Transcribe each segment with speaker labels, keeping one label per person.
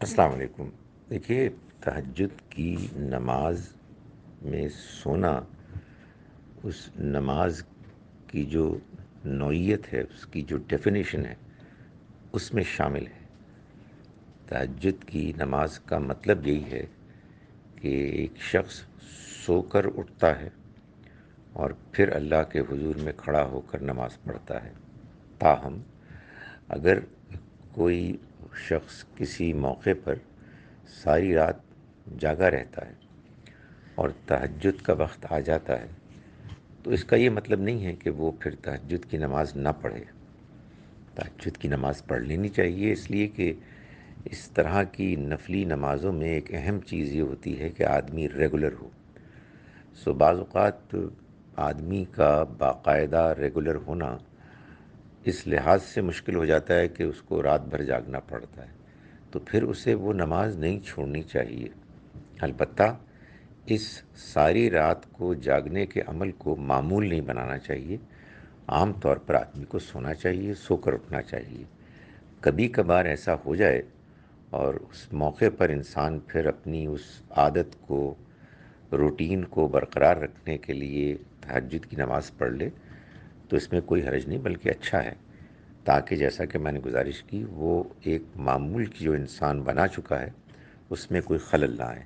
Speaker 1: السلام علیکم۔ دیکھیے، تہجد کی نماز میں سونا اس نماز کی جو نوعیت ہے، اس کی جو ڈیفینیشن ہے، اس میں شامل ہے۔ تہجد کی نماز کا مطلب یہی ہے کہ ایک شخص سو کر اٹھتا ہے اور پھر اللہ کے حضور میں کھڑا ہو کر نماز پڑھتا ہے۔ تاہم اگر کوئی شخص کسی موقع پر ساری رات جاگا رہتا ہے اور تہجد کا وقت آ جاتا ہے تو اس کا یہ مطلب نہیں ہے کہ وہ پھر تہجد کی نماز نہ پڑھے۔ تہجد کی نماز پڑھ لینی چاہیے، اس لیے کہ اس طرح کی نفلی نمازوں میں ایک اہم چیز یہ ہوتی ہے کہ آدمی ریگولر ہو۔ بعض اوقات آدمی کا باقاعدہ ریگولر ہونا اس لحاظ سے مشکل ہو جاتا ہے کہ اس کو رات بھر جاگنا پڑتا ہے، تو پھر اسے وہ نماز نہیں چھوڑنی چاہیے۔ البتہ اس ساری رات کو جاگنے کے عمل کو معمول نہیں بنانا چاہیے۔ عام طور پر آدمی کو سونا چاہیے، سو کر اٹھنا چاہیے۔ کبھی کبھار ایسا ہو جائے اور اس موقع پر انسان پھر اپنی اس عادت کو، روٹین کو برقرار رکھنے کے لیے تہجد کی نماز پڑھ لے تو اس میں کوئی حرج نہیں، بلکہ اچھا ہے، تاکہ جیسا کہ میں نے گزارش کی، وہ ایک معمول کی جو انسان بنا چکا ہے اس میں کوئی خلل نہ آئے۔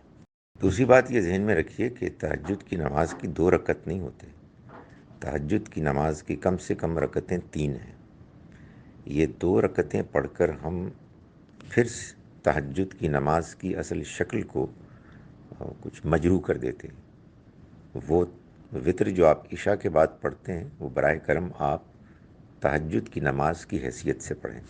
Speaker 1: دوسری بات یہ ذہن میں رکھیے کہ تہجد کی نماز کی 2 رکعت نہیں ہوتے۔ تہجد کی نماز کی کم سے کم رکعتیں 3 ہیں۔ یہ 2 رکعتیں پڑھ کر ہم پھر تہجد کی نماز کی اصل شکل کو کچھ مجروح کر دیتے ہیں۔ وہ وطر جو آپ عشاء کے بعد پڑھتے ہیں وہ براہ کرم آپ تہجد کی نماز کی حیثیت سے پڑھیں۔